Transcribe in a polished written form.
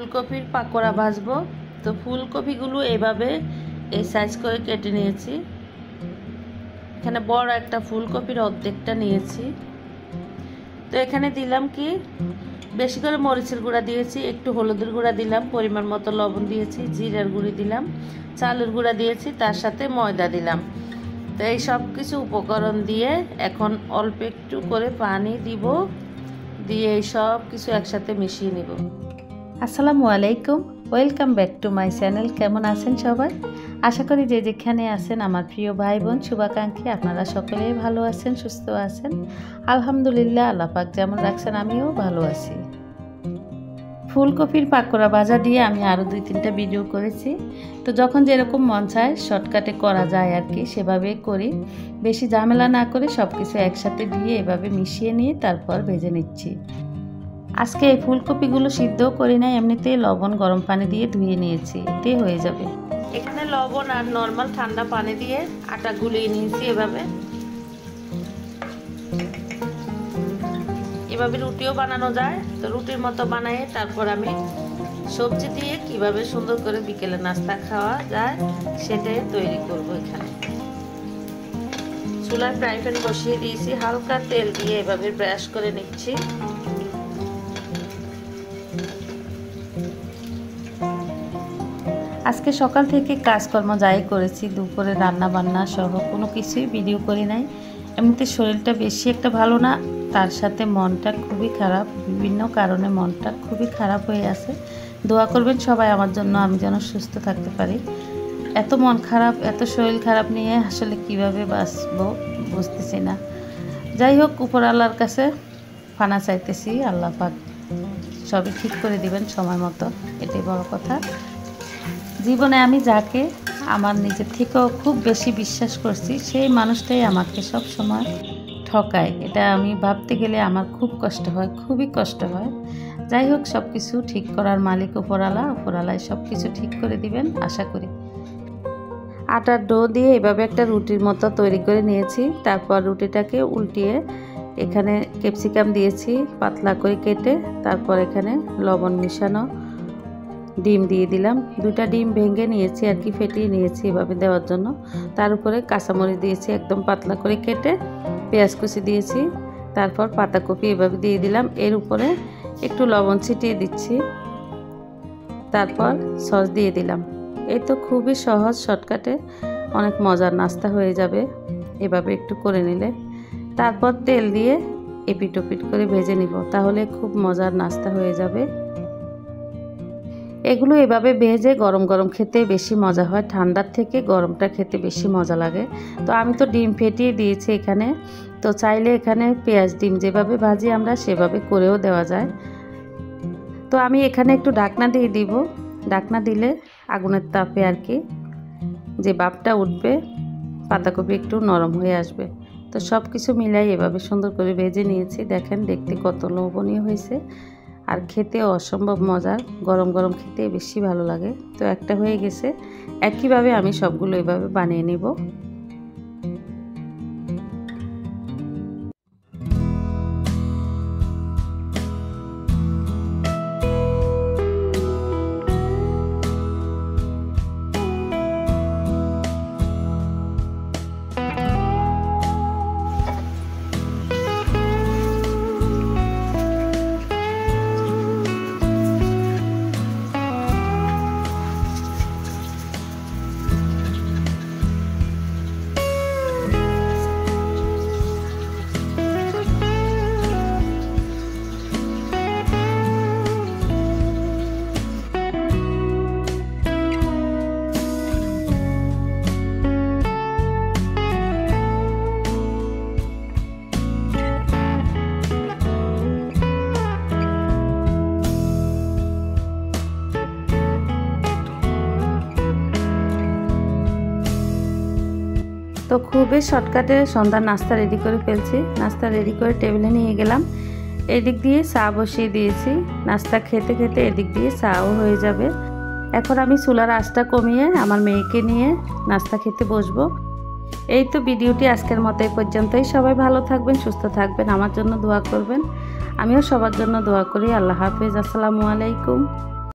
ফুলকপির পাকোড়া ভাজবো। তো ফুলকপিগুলো এইভাবে এই সাইজ করে কেটে নিয়েছি। এখানে বড় একটা ফুলকপির অর্ধেকটা নিয়েছি। তো এখানে দিলাম কি বেশি করে মরিচের গুঁড়া দিয়েছি, একটু হলুদের গুঁড়া দিলাম, পরিমাণ মতো লবণ দিয়েছি, জিরার গুঁড়ি দিলাম, চালের গুঁড়া দিয়েছি, তার সাথে ময়দা দিলাম। তো এই সব কিছু উপকরণ দিয়ে এখন অল্প একটু করে পানি দিব, দিয়ে এই সব কিছু একসাথে মিশিয়ে নিব। আসসালামু আলাইকুম, welcome back to my channel. কেমন আছেন সবাই? আশা করি যে যেখানে আছেন আমার প্রিয় ভাই বোন শুভাকাঙ্ক্ষী আপনারা সকলেই ভালো আছেন, সুস্থ আছেন। আলহামদুলিল্লাহ, আল্লাহ পাক যেমন রাখছেন আমিও ভালো আছি। ফুলকপির পাকোড়া ভাজা দিয়ে আমি আরও 2-3টা ভিডিও করেছি। তো যখন যেরকম মন চায় শর্টকাটে করা যায় আর কি, সেভাবেই করি। বেশি ঝামেলা না করে সব কিছু একসাথে দিয়ে এভাবে মিশিয়ে নিয়ে তারপর ভেজে নিচ্ছি। আজকে এই ফুলকপিগুলো সিদ্ধও করি নাই, এমনিতেই লবণ গরম পানি দিয়ে ধুয়ে নিয়েছি, এতে হয়ে যাবে। এখানে লবণ আর নর্মাল ঠান্ডা পানি দিয়ে আটা গুলিয়ে নিয়েছি। এভাবে রুটিও বানানো যায়। তো রুটির মতো বানিয়ে তারপর আমি সবজি দিয়ে কিভাবে সুন্দর করে বিকেলে নাস্তা খাওয়া যায় সেটাই তৈরি করব। এখানে চুলায় ফ্রাই প্যান বসিয়ে দিয়েছি, হালকা তেল দিয়ে এভাবে ব্রাশ করে নিচ্ছি। আজকে সকাল থেকে কাজকর্ম যাই করেছি, দুপুরে রান্না বান্না সহ কোনো কিছুই ভিডিও করি নাই। এমনিতে শরীরটা বেশি একটা ভালো না, তার সাথে মনটা খুবই খারাপ। বিভিন্ন কারণে মনটা খুবই খারাপ হয়ে আছে। দোয়া করবেন সবাই আমার জন্য, আমি যেন সুস্থ থাকতে পারি। এত মন খারাপ, এত শরীর খারাপ নিয়ে আসলে কিভাবে বাঁচবো বুঝতেছি না। যাই হোক, উপর আল্লাহর কাছে ফানা চাইতেছি, আল্লাহ পাক সবই ঠিক করে দিবেন সময় মতো, এটাই বড় কথা। জীবনে আমি যাকে আমার নিজের থেকেও খুব বেশি বিশ্বাস করছি, সেই মানুষটাই আমাকে সব সময় ঠকায়। এটা আমি ভাবতে গেলে আমার খুব কষ্ট হয়, খুবই কষ্ট হয়। যাই হোক, সব কিছু ঠিক করার মালিক উপরালায় সব কিছু ঠিক করে দিবেন আশা করি। আটার ডো দিয়ে এভাবে একটা রুটির মতো তৈরি করে নিয়েছি। তারপর রুটিটাকে উল্টিয়ে এখানে ক্যাপসিকাম দিয়েছি পাতলা করে কেটে, তারপর এখানে লবণ মিশানো ডিম দিয়ে দিলাম। 2টা ডিম ভেঙে নিয়েছি আর কি, ফেটিয়ে নিয়েছি এভাবে দেওয়ার জন্য। তার উপরে কাঁচামরিচ দিয়েছি একদম পাতলা করে কেটে, পেঁয়াজ কুচি দিয়েছি, তারপর পাতাকপি এভাবে দিয়ে দিলাম। এর উপরে একটু লবণ ছিটিয়ে দিচ্ছি, তারপর সস দিয়ে দিলাম। এই তো খুবই সহজ, শর্টকাটে অনেক মজার নাস্তা হয়ে যাবে এভাবে একটু করে নিলে। তারপর তেল দিয়ে এপিট ওপিট করে ভেজে নিব, তাহলে খুব মজার নাস্তা হয়ে যাবে। এগুলো এভাবে ভেজে গরম গরম খেতে বেশি মজা হয়, ঠান্ডার থেকে গরমটা খেতে বেশি মজা লাগে। তো আমি তো ডিম ফেটিয়ে দিয়েছি এখানে। তো চাইলে এখানে পেঁয়াজ ডিম যেভাবে ভাজি আমরা সেভাবে করেও দেওয়া যায়। তো আমি এখানে একটু ঢাকনা দিয়ে দিব। ঢাকনা দিলে আগুনের তাপে আর কি যে ভাপটা উঠবে, পাতাকপি একটু নরম হয়ে আসবে। তো সব কিছু মিলাই এভাবে সুন্দর করে ভেজে নিয়েছি। দেখেন দেখতে কত লোভনীয় হয়েছে, আর খেতেও অসম্ভব মজার। গরম গরম খেতে বেশি ভালো লাগে। তো একটা হয়ে গেছে, একইভাবে আমি সবগুলো এভাবে বানিয়ে নিব। তো খুবই শর্টকাটে সন্ধ্যার নাস্তা রেডি করে ফেলছি। নাস্তা রেডি করে টেবিলে নিয়ে গেলাম। এদিক দিয়ে চা বসিয়ে দিয়েছি, নাস্তা খেতে খেতে এদিক দিয়ে চাও হয়ে যাবে। এখন আমি চুলার আঁচটা কমিয়ে আমার মেয়েকে নিয়ে নাস্তা খেতে বসবো। এই তো ভিডিওটি আজকের মতো এই পর্যন্তই। সবাই ভালো থাকবেন, সুস্থ থাকবেন, আমার জন্য দোয়া করবেন। আমিও সবার জন্য দোয়া করি। আল্লাহ হাফেজ, আসসালামু আলাইকুম।